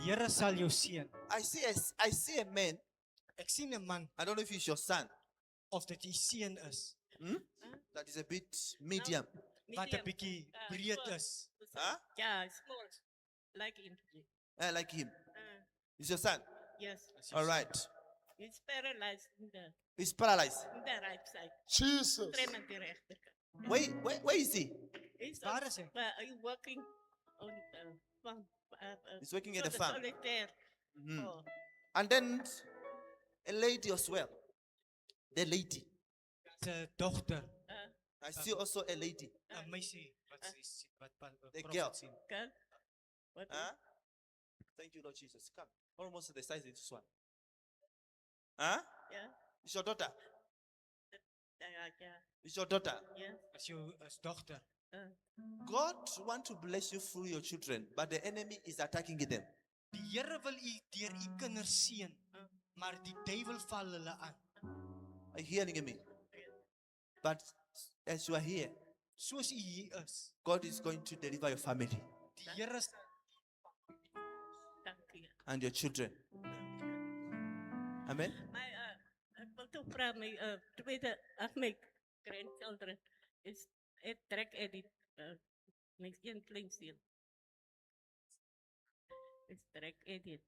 Here sal jou seën. I see a man. Ek sien 'n man I don't know if he's your son. of dit die seun is That is a bit medium. wat 'n bietjie breed is. Huh? Yeah, small. Like him. I like him. He's your son. Yes. Is jou All seun. right. He's paralyzed He's paralyzed. in the right side. Jesus. Trem aan die rechterkant. Where is he? He's Waar is hy? working on farm. He's working at the farm. Solitaire. Mhm. Oh, And then a lady as well. The lady. Se dogter, I see also a lady. 'n meisie wat sy sien wat The profet girl. sien. girl. What? Huh? Thank you, Lord Jesus. Come. Almost the size of this one. Huh? Yeah. It's your daughter. Yeah. It's your daughter. Yeah. As jou as dogter. God want to bless you through your children, but the enemy is attacking them. Die Here wil u deur u kinders seën, maar die duiwel val hulle aan. Are you hearing me? But as you are here, Soos u hier is, God is going to deliver your family die Here sal Thank you. and your children. Amen. Ek wil toch vragen, my tweede, my grandchildren is het trek edit. My een kleinseun is trek edit.